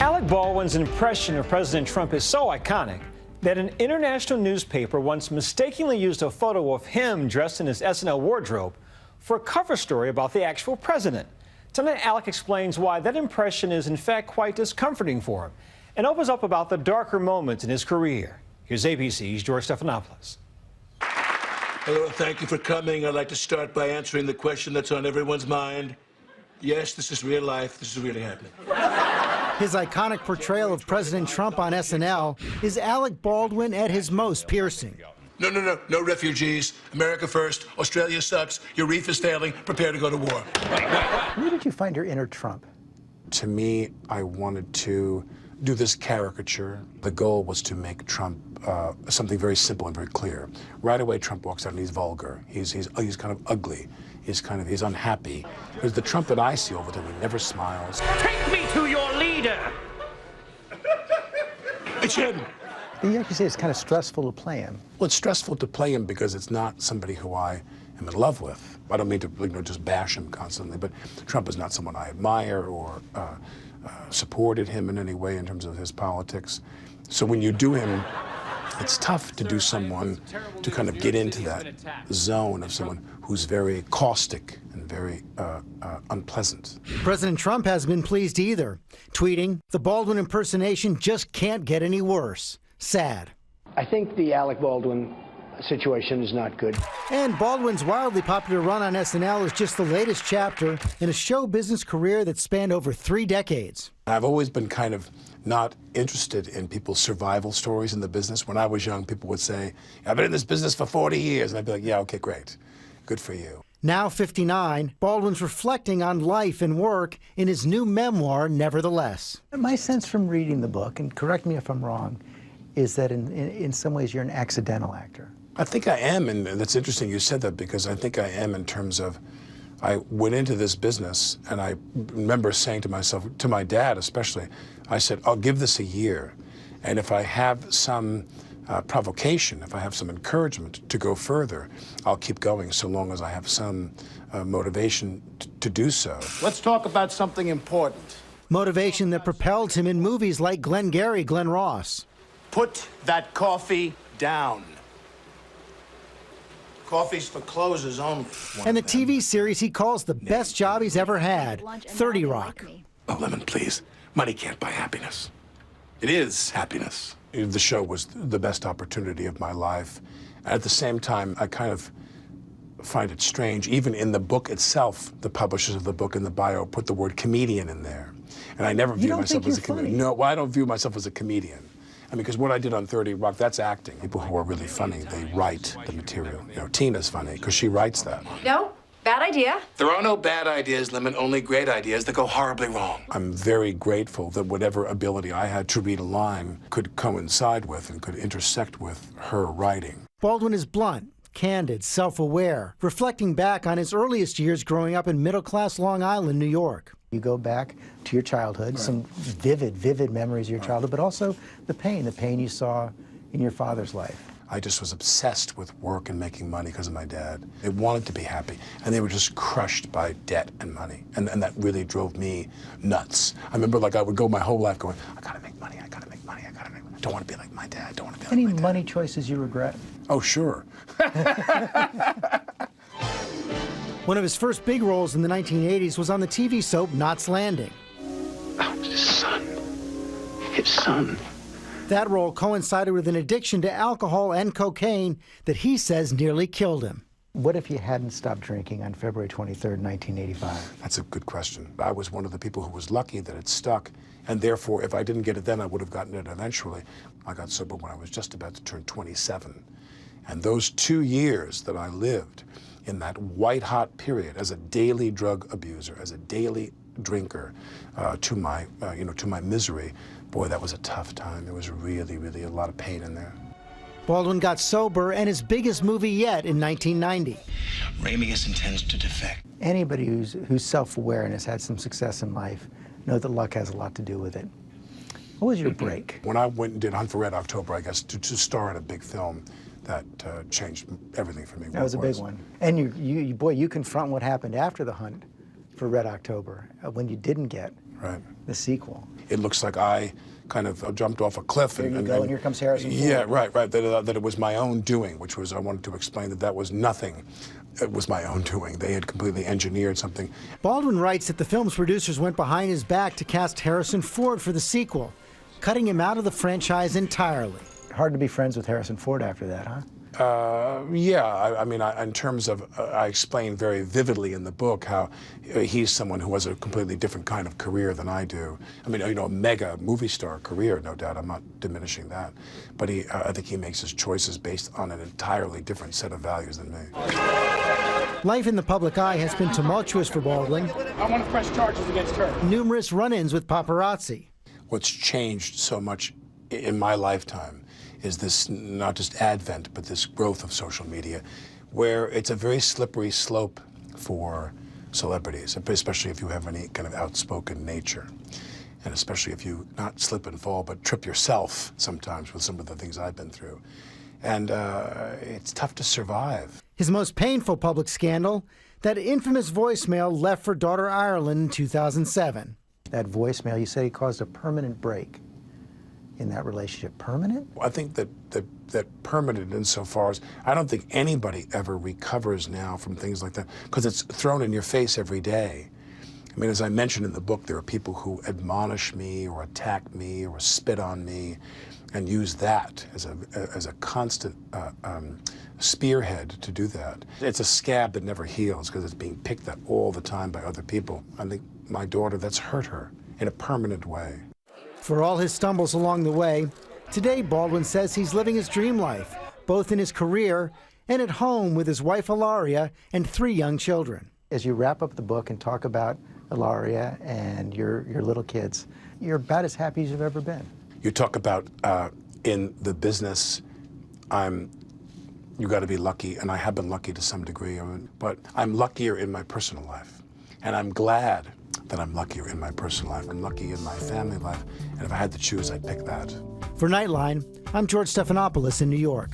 Alec Baldwin's impression of President Trump is so iconic that an international newspaper once mistakenly used a photo of him dressed in his SNL wardrobe for a cover story about the actual president. Tonight, Alec explains why that impression is in fact quite discomforting for him and opens up about the darker moments in his career. Here's ABC's George Stephanopoulos. Hello, and thank you for coming. I'd like to start by answering the question that's on everyone's mind. Yes, this is real life. This is really happening. His iconic portrayal of President Trump on SNL is Alec Baldwin at his most piercing. No refugees. America first. Australia sucks. Your reef is failing. Prepare to go to war. Where did you find your inner Trump? To me, I wanted to do this caricature. The goal was to make Trump something very simple and very clear. Right away, Trump walks out and he's vulgar. He's kind of ugly. He's unhappy. Because the Trump that I see over there, he never smiles. Take me to your leader! It's him. You actually say it's kind of stressful to play him. Well, it's stressful to play him because it's not somebody who I am in love with. I don't mean to just bash him constantly, but Trump is not someone I admire or supported him in any way in terms of his politics. So when you do him, it's tough to do someone to kind of get into that zone of someone who's very caustic and very unpleasant. President Trump hasn't been pleased either, tweeting, "The Baldwin impersonation just can't get any worse. Sad." I think the Alec Baldwin situation is not good. And Baldwin's wildly popular run on SNL is just the latest chapter in a show business career that spanned over 3 decades. I've always been kind of not interested in people's survival stories in the business. When I was young, people would say, "I've been in this business for 40 years. And I'd be like, yeah, okay, great. Good for you. Now 59, Baldwin's reflecting on life and work in his new memoir, Nevertheless. My sense from reading the book, and correct me if I'm wrong, is that in some ways you're an accidental actor. I think I am, and that's interesting you said that, because I think I am in terms of, I went into this business, and I remember saying to myself, to my dad especially, I said, I'll give this a year, and if I have some provocation, if I have some encouragement to go further, I'll keep going so long as I have some motivation to do so. Let's talk about something important. Motivation that propelled him in movies like Glengarry Glen Ross. Put that coffee down. Coffee's for closers only. And the TV series he calls the best job he's ever had, 30 Rock. Oh, Lemon, please. Money can't buy happiness. It is happiness. The show was the best opportunity of my life. At the same time, I kind of find it strange. Even in the book itself, the publishers of the book in the bio put the word comedian in there. And I never view myself as a comedian. No, well, I don't view myself as a comedian. I mean, because what I did on 30 Rock, that's acting. People who are really funny, they write the material. You know, Tina's funny because she writes that. No, bad idea. There are no bad ideas, Lemon, only great ideas that go horribly wrong. I'm very grateful that whatever ability I had to read a line could coincide with and could intersect with her writing. Baldwin is blunt, candid, self-aware, reflecting back on his earliest years growing up in middle-class Long Island, New York. You go back to your childhood, right. Some vivid memories of your childhood, but also the pain you saw in your father's life. I just was obsessed with work and making money because of my dad. They wanted to be happy, and they were just crushed by debt and money, and that really drove me nuts. I remember, like, I would go my whole life going, I gotta make money, I gotta make money, I gotta make money. I don't want to be like my dad, don't want to be like my dad. Any money choices you regret? Oh, sure. One of his first big roles in the 1980s was on the TV soap Knots Landing. Oh, his son. His son. That role coincided with an addiction to alcohol and cocaine that he says nearly killed him. What if you hadn't stopped drinking on February 23rd, 1985? That's a good question. I was one of the people who was lucky that it stuck, and therefore, if I didn't get it then, I would have gotten it eventually. I got sober when I was just about to turn 27. And those 2 years that I lived in that white-hot period as a daily drug abuser, as a daily drinker, to my misery, boy, that was a tough time. There was really a lot of pain in there. Baldwin got sober and his biggest movie yet in 1990. Ramius intends to defect. Anybody who's self-aware and has had some success in life know that luck has a lot to do with it. What was your break? When I went and did Hunt for Red October, I guess, to star in a big film, that changed everything for me. That was a big one. And you confront what happened after the hunt for Red October, when you didn't get Right. The sequel. It looks like I kind of jumped off a cliff. There you go, and here comes Harrison Ford. Yeah, right. That it was my own doing, which was, I wanted to explain that was nothing. It was my own doing. They had completely engineered something. Baldwin writes that the film's producers went behind his back to cast Harrison Ford for the sequel, cutting him out of the franchise entirely. Hard to be friends with Harrison Ford after that, huh? Yeah, I mean, in terms of, I explain very vividly in the book how he's someone who has a completely different kind of career than I do. I mean, you know, a mega movie star career, no doubt. I'm not diminishing that. But I think he makes his choices based on an entirely different set of values than me. Life in the public eye has been tumultuous for Baldwin. I want to press charges against her. Numerous run-ins with paparazzi. What's changed so much in my lifetime is this, not just advent, but this growth of social media, where it's a very slippery slope for celebrities, especially if you have any kind of outspoken nature. And especially if you not slip and fall, but trip yourself sometimes with some of the things I've been through. And it's tough to survive. His most painful public scandal, that infamous voicemail left for daughter Ireland in 2007. That voicemail, you say, he caused a permanent break in that relationship. Permanent? I think that permanent insofar as I don't think anybody ever recovers now from things like that, because it's thrown in your face every day. I mean, as I mentioned in the book, there are people who admonish me or attack me or spit on me and use that as a constant spearhead to do that. It's a scab that never heals because it's being picked at all the time by other people. I think my daughter, that's hurt her in a permanent way. For all his stumbles along the way, today Baldwin says he's living his dream life, both in his career and at home with his wife Ilaria and 3 young children. As you wrap up the book and talk about Ilaria and your little kids, you're about as happy as you've ever been. You talk about in the business, you got to be lucky, and I have been lucky to some degree, but I'm luckier in my personal life, and I'm glad that I'm luckier in my personal life. I'm lucky in my family life, and if I had to choose, I'd pick that. For Nightline, I'm George Stephanopoulos in New York.